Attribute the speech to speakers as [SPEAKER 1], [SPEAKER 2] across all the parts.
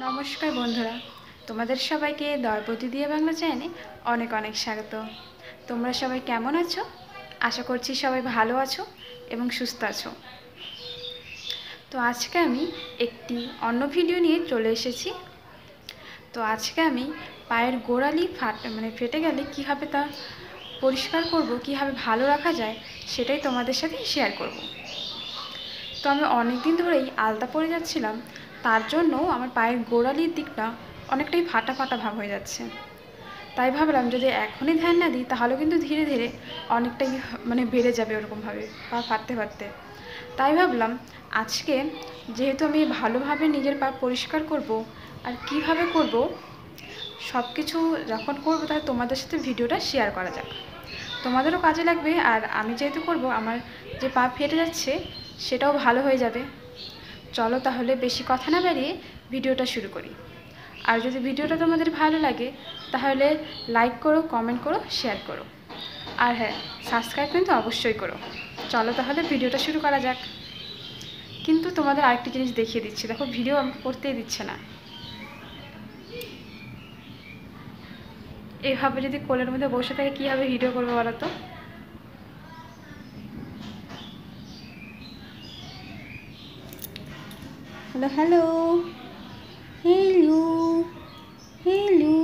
[SPEAKER 1] নমস্কার বন্ধুরা, তোমাদের সবাইকে দরপতি দিয়ে বাংলা চ্যানেলে অনেক অনেক স্বাগত। তোমরা সবাই কেমন আছো? আশা করছি সবাই ভালো আছো এবং সুস্থ আছো। তো আজকে আমি একটি অন্য ভিডিও নিয়ে চলে এসেছি। তো আজকে আমি পায়ের গোড়ালি ফেটে গেলে কীভাবে তা পরিষ্কার করব, কীভাবে ভালো রাখা যায় সেটাই তোমাদের সাথে শেয়ার করব। তো আমি অনেক দিন ধরেই আলতা পরে যাচ্ছিলাম, তার জন্য আমার পায়ের গোড়ালির দিকটা অনেকটাই ফাটা ফাটা ভাব হয়ে যাচ্ছে। তাই ভাবলাম যদি এখনই ধ্যান না দিই তাহলে কিন্তু ধীরে ধীরে অনেকটাই বেড়ে যাবে ওরকমভাবে পা ফাটতে ফাটতে। তাই ভাবলাম আজকে যেহেতু আমি ভালোভাবে নিজের পা পরিষ্কার করব আর কিভাবে করব সব কিছু যখন করবো তাহলে তোমাদের সাথে ভিডিওটা শেয়ার করা যাক, তোমাদেরও কাজে লাগবে। আর আমি যেহেতু করব, আমার যে পা ফেটে যাচ্ছে সেটাও ভালো হয়ে যাবে। চলো তাহলে বেশি কথা না বাড়িয়ে ভিডিওটা শুরু করি। আর যদি ভিডিওটা তোমাদের ভালো লাগে তাহলে লাইক করো, কমেন্ট করো, শেয়ার করো, আর হ্যাঁ, সাবস্ক্রাইব কিন্তু অবশ্যই করো। চলো তাহলে ভিডিওটা শুরু করা যাক। কিন্তু তোমাদের আরেকটি জিনিস দেখিয়ে দিচ্ছি, দেখো ভিডিও আমাকে করতেই দিচ্ছে না। এইভাবে যদি কোলের মধ্যে বসে থাকে কীভাবে ভিডিও করবো বলো তো? Hello hello hello hello.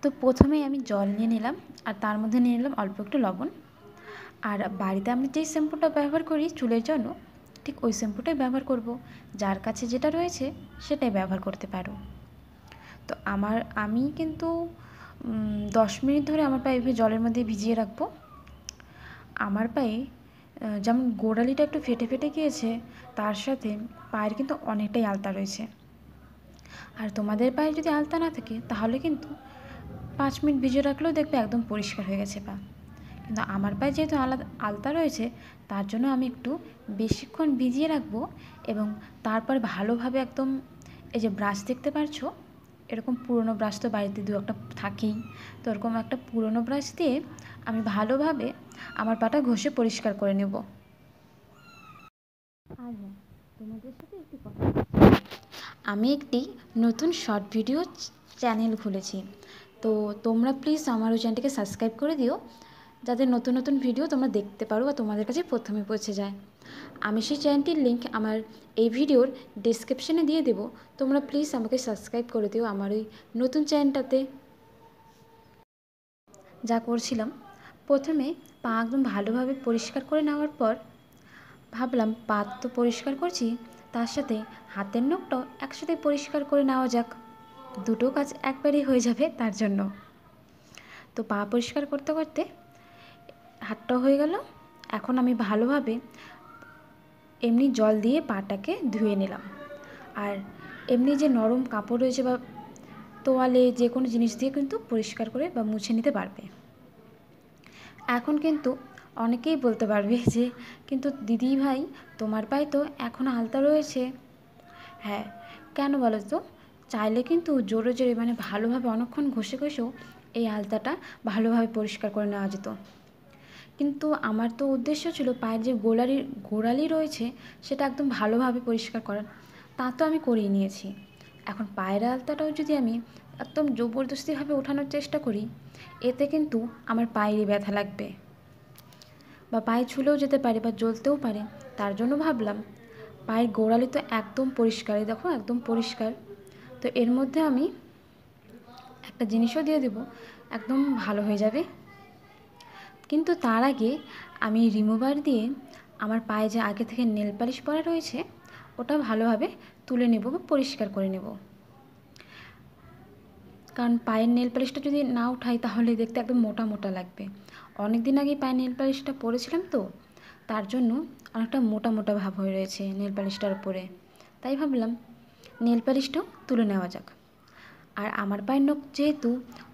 [SPEAKER 1] তো প্রথমেই আমি জল নিয়ে নিলাম, আর তার মধ্যে নিয়ে নিলাম অল্প একটু লবণ। আর বাড়িতে আমি যেই শ্যাম্পুটা ব্যবহার করি চুলের জন্য, ঠিক ওই শ্যাম্পুটাই ব্যবহার করব। যার কাছে যেটা রয়েছে সেটাই ব্যবহার করতে পারো। তো আমি কিন্তু 10 মিনিট ধরে আমার পায়ে এভাবে জলের মধ্যে ভিজিয়ে রাখবো। আমার পায়ে যেমন গোড়ালিটা একটু ফেটে ফেটে গিয়েছে, তার সাথে পায়ের কিন্তু অনেকটাই আলতা রয়েছে। আর তোমাদের পায়ে যদি আলতা না থাকে তাহলে কিন্তু 5 মিনিট ভিজিয়ে রাখলেও দেখবে একদম পরিষ্কার হয়ে গেছে পা। কিন্তু আমার পায়ে যেহেতু আলতা রয়েছে, তার জন্য আমি একটু বেশিক্ষণ ভিজিয়ে রাখবো। এবং তারপর ভালোভাবে একদম, এই যে ব্রাশ দেখতে পারছো, এরকম পুরনো ব্রাশ তো বাড়িতে দু একটা থাকেই, তো এরকম একটা পুরনো ব্রাশ দিয়ে আমি ভালোভাবে আমার পাটা ঘষে পরিষ্কার করে নেব। আর হ্যাঁ, তোমাদের সাথে একটি কথা, আমি একটি নতুন শর্ট ভিডিও চ্যানেল খুলেছি। তো তোমরা প্লিজ আমার ওই চ্যানেলটিকে সাবস্ক্রাইব করে দিও, যাতে নতুন নতুন ভিডিও তোমরা দেখতে পারো বা তোমাদের কাছে প্রথমে পৌঁছে যায়। আমি সেই চ্যানেলটির লিঙ্ক আমার এই ভিডিওর ডেসক্রিপশনে দিয়ে দেবো। তোমরা প্লিজ আমাকে সাবস্ক্রাইব করে দিও আমার ওই নতুন চ্যানেলটাতে। যা করছিলাম, প্রথমে পা একদম ভালোভাবে পরিষ্কার করে নেওয়ার পর ভাবলাম পা তো পরিষ্কার করছি, তার সাথে হাতের নখটাও একসাথে পরিষ্কার করে নেওয়া যাক, দুটো কাজ একবারেই হয়ে যাবে তার জন্য। তো পা পরিষ্কার করতে করতে হাতটাও হয়ে গেল। এখন আমি ভালোভাবে এমনি জল দিয়ে পাটাকে ধুয়ে নিলাম। আর এমনি যে নরম কাপড় রয়েছে বা তোয়ালে, যে কোনো জিনিস দিয়ে কিন্তু পরিষ্কার করে বা মুছে নিতে পারবে। এখন কিন্তু অনেকেই বলতে পারবে যে কিন্তু দিদি ভাই, তোমার পায়ে তো এখনও আলতা রয়েছে। হ্যাঁ, কেন বলো তো? চাইলে কিন্তু জোরে জোরে ভালোভাবে অনেকক্ষণ ঘষে ঘষেও এই আলতাটা ভালোভাবে পরিষ্কার করে নেওয়া যেত। কিন্তু আমার তো উদ্দেশ্য ছিল পায়ের যে গোড়ালি রয়েছে সেটা একদম ভালোভাবে পরিষ্কার করার, তা তো আমি করেই নিয়েছি। এখন পায়ের আলতাটাও যদি আমি একদম জবরদস্তিভাবে ওঠানোর চেষ্টা করি, এতে কিন্তু আমার পায়েরই ব্যথা লাগবে বা পায়ে ছুলেও যেতে পারে বা জ্বলতেও পারে। তার জন্য ভাবলাম পায়ের গোড়ালি তো একদম পরিষ্কার, দেখো একদম পরিষ্কার। তো এর মধ্যে আমি একটা জিনিসও দিয়ে দেবো, একদম ভালো হয়ে যাবে। কিন্তু তার আগে আমি রিমুভার দিয়ে আমার পায়ে যে আগে থেকে নেল পালিশ পরা রয়েছে ওটা ভালোভাবে তুলে নেব বা পরিষ্কার করে নেব। কারণ পায়ের নেল পালিশটা যদি না উঠাই তাহলে দেখতে একদম মোটা মোটা লাগবে। অনেক দিন আগেই পায়ের নেল পালিশটা পরেছিলাম, তো তার জন্য অনেকটা মোটা মোটা ভাব হয়ে রয়েছে নেল পালিশটার উপরে। তাই ভাবলাম নেল পালিশটাও তুলে নেওয়া যাক। আর আমার পায়ের নখ যেহেতু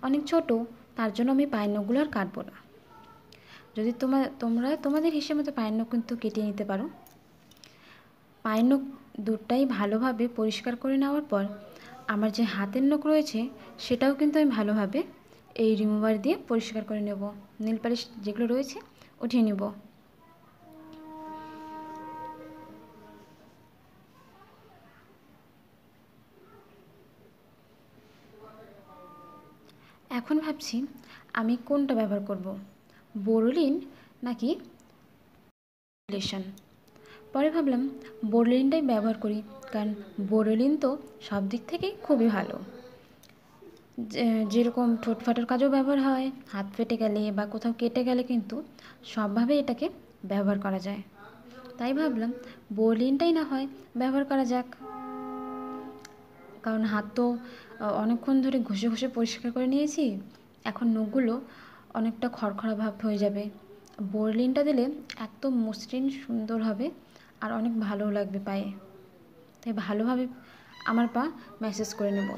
[SPEAKER 1] অনেক ছোট, তার জন্য আমি পায়ের নখগুলো আর কাটবো না। যদি তোমরা তোমাদের হিসেবে মতো পায়ের নখ কিন্তু কেটে নিতে পারো। পায়ের নখ দুটাই ভালোভাবে পরিষ্কার করে নেওয়ার পর আমার যে হাতের নখ রয়েছে সেটাও কিন্তু আমি ভালোভাবে এই রিমুভার দিয়ে পরিষ্কার করে নেব। নেল পালিশ যেগুলো রয়েছে উঠিয়ে নেব। এখন ভাবছি আমি কোনটা ব্যবহার করব, বোরোলিন নাকি লেশন। পরে ভাবলাম বোরোলিনটাই ব্যবহার করি, কারণ বোরোলিন তো সব দিক থেকেই খুবই ভালো। যেরকম ঠোঁট ফাটার কাজেও ব্যবহার হয়, হাত ফেটে গেলে বা কোথাও কেটে গেলে কিন্তু সবভাবে এটাকে ব্যবহার করা যায়। তাই ভাবলাম বোরোলিনটাই না হয় ব্যবহার করা যাক, কারণ হাত তো অনেকক্ষণ ধরে ঘষে ঘষে পরিষ্কার করে নিয়েছি, এখন নখগুলো অনেকটা খড়খড়া ভাব হয়ে যাবে। বোরোলিনটা দিলে একদম মসৃণ সুন্দর হবে আর অনেক ভালোও লাগবে পায়ে। তাই ভালোভাবে আমার পা ম্যাসাজ করে নেব।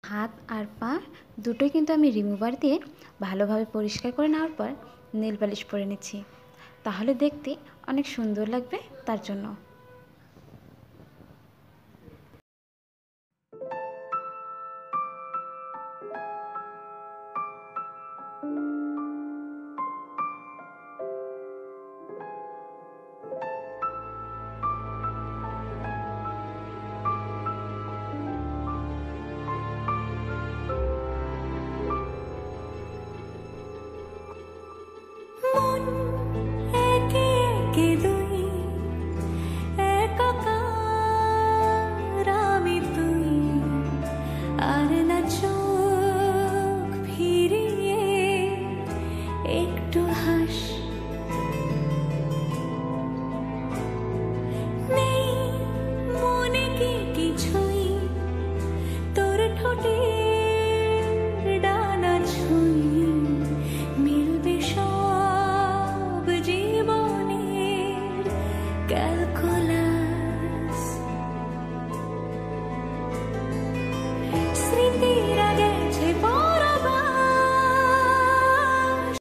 [SPEAKER 1] হাত আর পা দুটোই কিন্তু আমি রিমুভার দিয়ে ভালোভাবে পরিষ্কার করে নেওয়ার পর নেল পালিশ পরে নিচ্ছি, তাহলে দেখতে অনেক সুন্দর লাগবে তার জন্য।